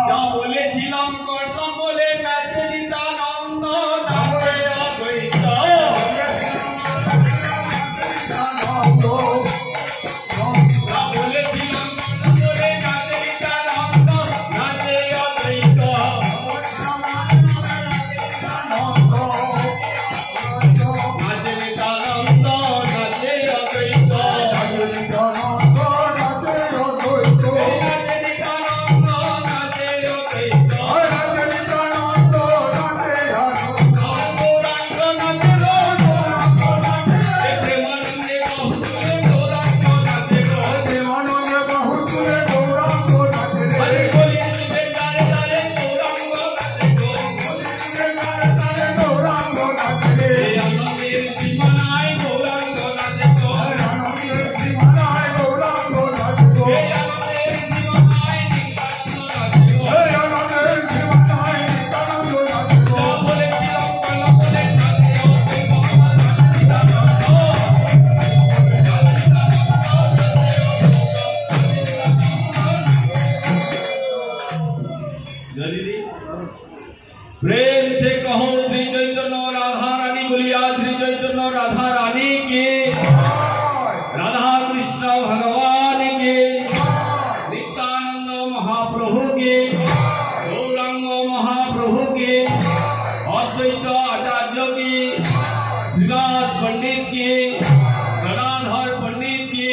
যা বলেছিলাম করতাম বলে নাচে নিতানন্দ নাচে অদ্বৈত যা বলেছিলাম করতাম বলে নাচে নিতানন্দ নাচে অদ্বৈত নাচে নিতানন্দ নাচে অদ্বৈত प्रेम से कहो श्री चैतन्य राधा रानी बोलिया श्री चैतन्य राधा रानी के राधा कृष्ण भगवान के नित्यानंद महाप्रभु के गौरांग महाप्रभु के अद्वैत आचार्य के श्रीवास पंडित के गणाधर पंडित के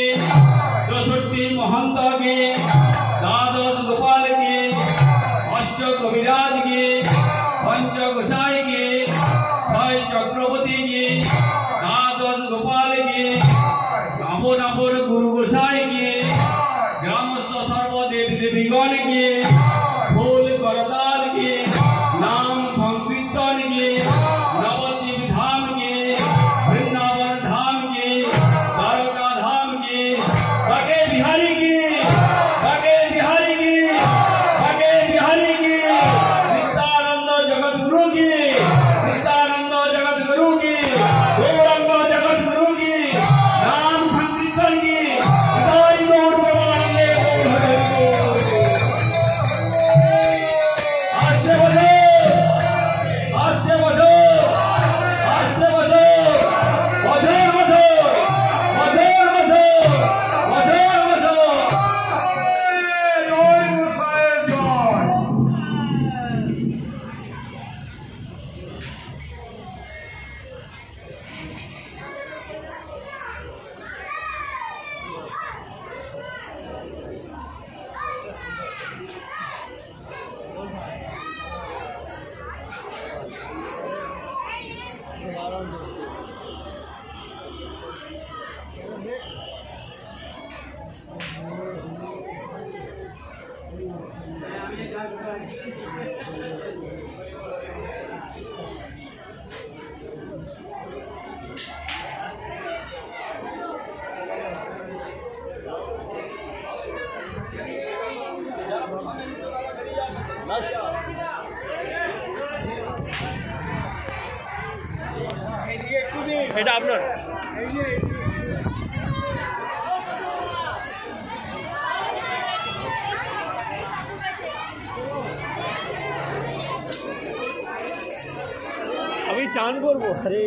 64 महंत के द्वादश गोपाल के अष्ट कविराज के पंच गोसाई के छय चक्रवर्ती के द्वादश गोपाल के नामो नामोर गुरु गोसाई के ग्रामस्थ सर्व देवी देवीगण के फूल करताल के नाम संकीर्तन के नवद्वीप धाम के वृंदावन धाम के द्वारका धाम के बगे बिहारी के बगे बिहारी के बगे बिहारी के नित्यानंद जगत गुरु की गौरंग जगत गुरु की नाम संकीर्तन की हृदय गौर प्रमानंदे आस्ते बजो आस्ते बजो आस्ते बजो बजो बजो बजो बजो बजो बजो এটা আপনার আমি চান করবো। আরে